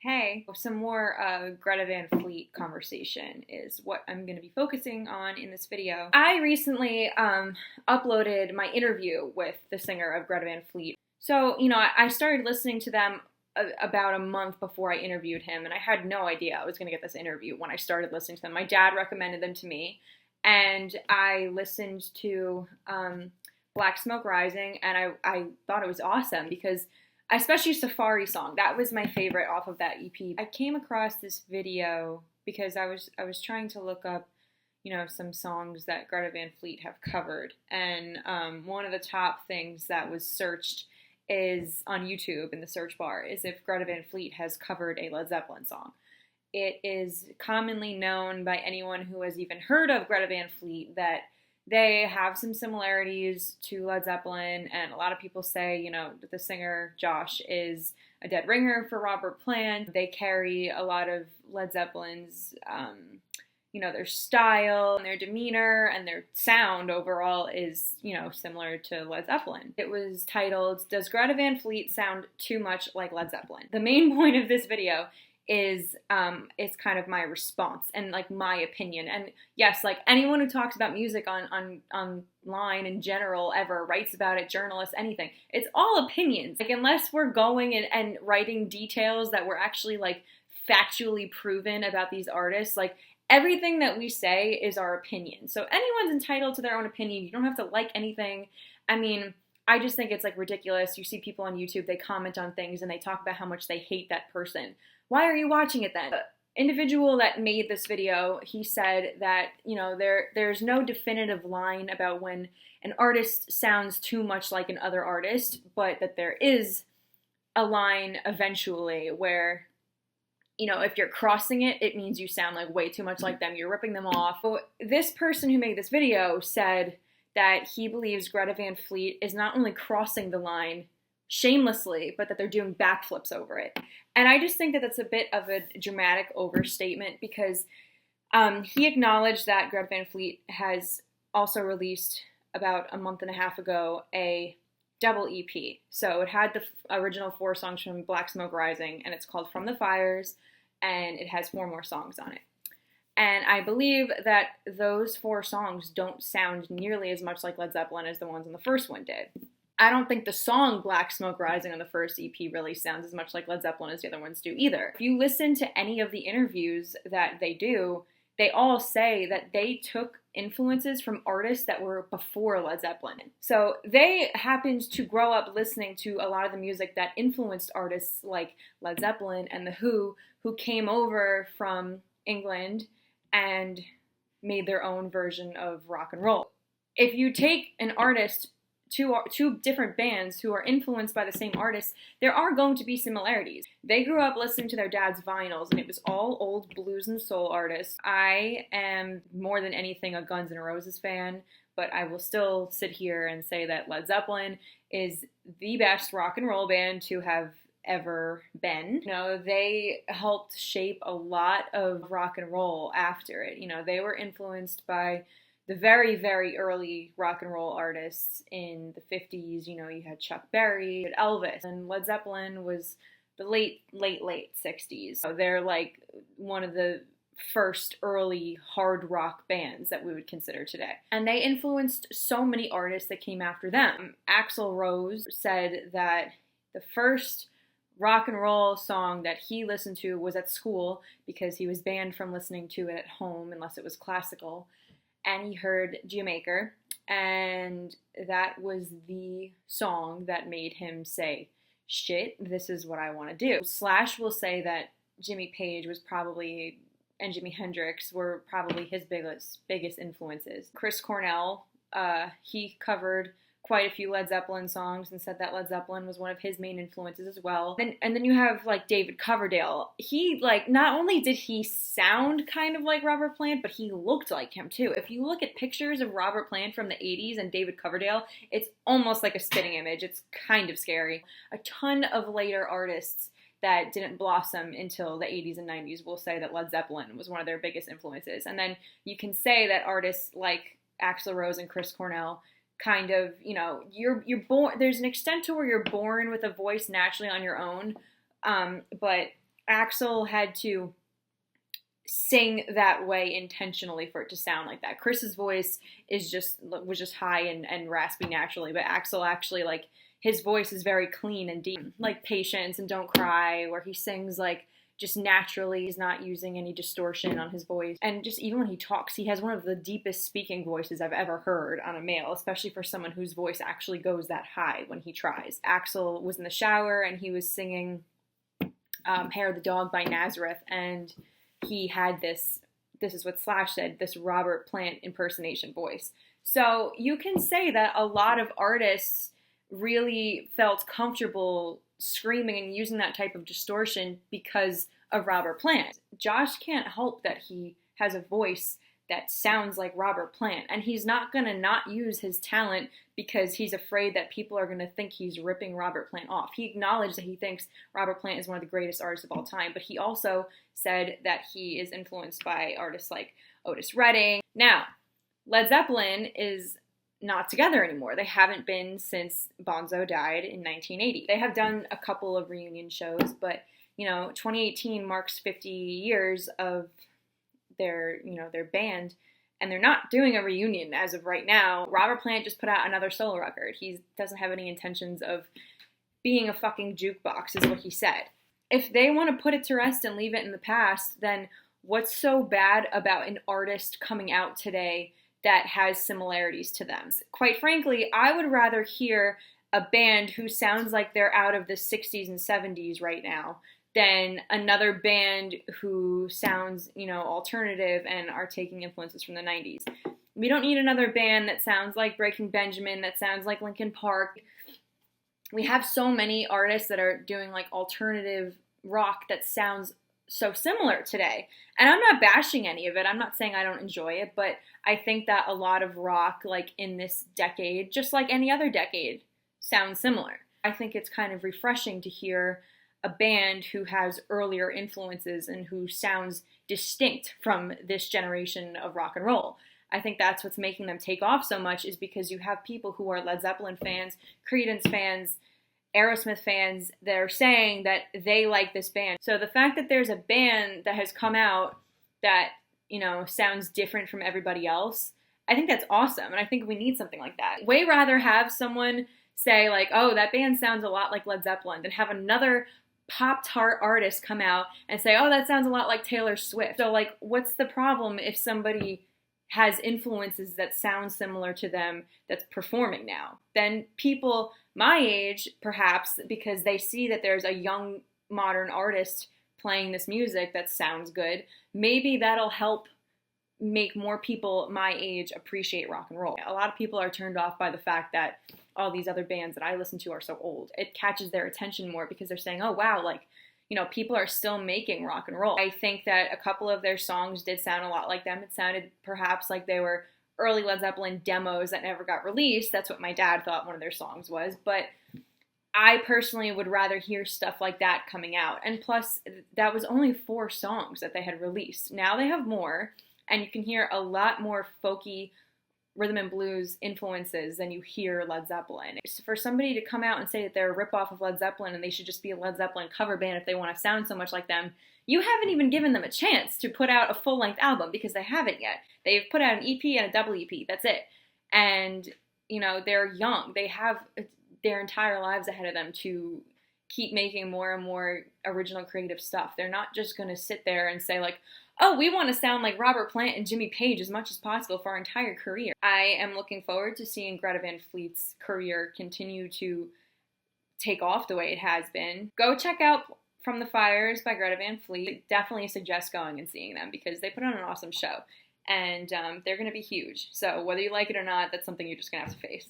Hey, some more Greta Van Fleet conversation is what I'm going to be focusing on in this video. I recently uploaded my interview with the singer of Greta Van Fleet. So, I started listening to them about a month before I interviewed him, and I had no idea I was going to get this interview when I started listening to them. My dad recommended them to me, and I listened to Black Smoke Rising, and I thought it was awesome because especially Safari Song. That was my favorite off of that EP. I came across this video because I was trying to look up, some songs that Greta Van Fleet have covered. And one of the top things that was searched is on YouTube in the search bar is if Greta Van Fleet has covered a Led Zeppelin song. It is commonly known by anyone who has even heard of Greta Van Fleet that they have some similarities to Led Zeppelin, and a lot of people say, that the singer, Josh, is a dead ringer for Robert Plant. They carry a lot of Led Zeppelin's, their style and their demeanor and their sound overall is, similar to Led Zeppelin. It was titled, "Does Greta Van Fleet Sound Too Much Like Led Zeppelin?" The main point of this video is it's kind of my response and like my opinion. And yes, like anyone who talks about music online in general ever, writes about it, journalists, anything, it's all opinions. Like unless we're going and writing details that were actually like factually proven about these artists, like everything that we say is our opinion. So anyone's entitled to their own opinion. You don't have to like anything. I mean, I just think it's like ridiculous. You see people on YouTube, they comment on things and they talk about how much they hate that person. Why are you watching it then? The individual that made this video, he said that, there's no definitive line about when an artist sounds too much like another artist, but that there is a line eventually where, if you're crossing it, it means you sound like way too much like them. You're ripping them off. So this person who made this video said that he believes Greta Van Fleet is not only crossing the line shamelessly, but that they're doing backflips over it. And I just think that that's a bit of a dramatic overstatement because he acknowledged that Greta Van Fleet has also released about a month and a half ago a double EP. So it had the original 4 songs from Black Smoke Rising, and it's called From the Fires, and it has 4 more songs on it. And I believe that those 4 songs don't sound nearly as much like Led Zeppelin as the ones on the first one did. I don't think the song Black Smoke Rising on the first EP really sounds as much like Led Zeppelin as the other ones do either. If you listen to any of the interviews that they do, they all say that they took influences from artists that were before Led Zeppelin. So they happened to grow up listening to a lot of the music that influenced artists like Led Zeppelin and The Who came over from England and made their own version of rock and roll. If you take an artist, two different bands who are influenced by the same artists, there are going to be similarities. They grew up listening to their dad's vinyls, and it was all old blues and soul artists. I am more than anything a Guns N' Roses fan, but I will still sit here and say that Led Zeppelin is the best rock and roll band to have ever been. They helped shape a lot of rock and roll after it. They were influenced by the very, very early rock and roll artists in the 50s. You had Chuck Berry, you had Elvis, and Led Zeppelin was the late 60s. So they're like one of the first early hard rock bands that we would consider today. And they influenced so many artists that came after them. Axl Rose said that the first rock and roll song that he listened to was at school because he was banned from listening to it at home unless it was classical. And he heard Jamaica, and that was the song that made him say, shit, this is what I want to do. Slash will say that Jimmy Page and Jimi Hendrix were probably his biggest influences. Chris Cornell, he covered quite a few Led Zeppelin songs and said that Led Zeppelin was one of his main influences as well. And then you have like David Coverdale. He not only did he sound kind of like Robert Plant, but he looked like him too. If you look at pictures of Robert Plant from the 80s and David Coverdale, it's almost like a spitting image. It's kind of scary. A ton of later artists that didn't blossom until the 80s and 90s will say that Led Zeppelin was one of their biggest influences. And then you can say that artists like Axl Rose and Chris Cornell kind of, you're born, there's an extent to where you're born with a voice naturally on your own, but Axl had to sing that way intentionally for it to sound like that. Chris's voice was just high and raspy naturally, but Axl actually, like, his voice is very clean and deep, like Patience and Don't Cry, where he sings like just naturally. He's not using any distortion on his voice. And just even when he talks, he has one of the deepest speaking voices I've ever heard on a male, especially for someone whose voice actually goes that high when he tries. Axl was in the shower and he was singing Hair of the Dog by Nazareth, and he had this is what Slash said, this Robert Plant impersonation voice. So you can say that a lot of artists really felt comfortable screaming and using that type of distortion because of Robert Plant. Josh can't help that he has a voice that sounds like Robert Plant, and he's not going to not use his talent because he's afraid that people are going to think he's ripping Robert Plant off. He acknowledged that he thinks Robert Plant is one of the greatest artists of all time, but he also said that he is influenced by artists like Otis Redding. Now, Led Zeppelin is not together anymore. They haven't been since Bonzo died in 1980. They have done a couple of reunion shows, but 2018 marks 50 years of their band, and they're not doing a reunion as of right now. Robert Plant just put out another solo record. He doesn't have any intentions of being a fucking jukebox, is what he said. If they want to put it to rest and leave it in the past, then what's so bad about an artist coming out today that has similarities to them? Quite frankly, I would rather hear a band who sounds like they're out of the 60s and 70s right now than another band who sounds, alternative and are taking influences from the 90s. We don't need another band that sounds like Breaking Benjamin, that sounds like Linkin Park. We have so many artists that are doing like alternative rock that sounds so similar today. And I'm not bashing any of it. I'm not saying I don't enjoy it, but I think that a lot of rock, like in this decade, just like any other decade, sounds similar. I think it's kind of refreshing to hear a band who has earlier influences and who sounds distinct from this generation of rock and roll. I think that's what's making them take off so much, is because you have people who are Led Zeppelin fans, Creedence fans, Aerosmith fans that are saying that they like this band. So the fact that there's a band that has come out that, sounds different from everybody else, I think that's awesome. And I think we need something like that. Way rather have someone say like, oh, that band sounds a lot like Led Zeppelin, than have another Pop-Tart artist come out and say, oh, that sounds a lot like Taylor Swift. So like, what's the problem if somebody has influences that sound similar to them that's performing now? Then people my age, perhaps, because they see that there's a young modern artist playing this music that sounds good, maybe that'll help make more people my age appreciate rock and roll. A lot of people are turned off by the fact that all these other bands that I listen to are so old. It catches their attention more because they're saying, oh wow, like, people are still making rock and roll. I think that a couple of their songs did sound a lot like them. It sounded perhaps like they were early Led Zeppelin demos that never got released. That's what my dad thought one of their songs was. But I personally would rather hear stuff like that coming out. And plus, that was only 4 songs that they had released. Now they have more, and you can hear a lot more folky rhythm and blues influences than you hear Led Zeppelin. So for somebody to come out and say that they're a ripoff of Led Zeppelin and they should just be a Led Zeppelin cover band if they want to sound so much like them, you haven't even given them a chance to put out a full-length album, because they haven't yet. They've put out an EP and a double EP, that's it. And, they're young. They have their entire lives ahead of them to keep making more and more original creative stuff. They're not just going to sit there and say like, oh, we want to sound like Robert Plant and Jimmy Page as much as possible for our entire career. I am looking forward to seeing Greta Van Fleet's career continue to take off the way it has been. Go check out From the Fires by Greta Van Fleet. Definitely suggest going and seeing them because they put on an awesome show. And they're going to be huge. So whether you like it or not, that's something you're just going to have to face.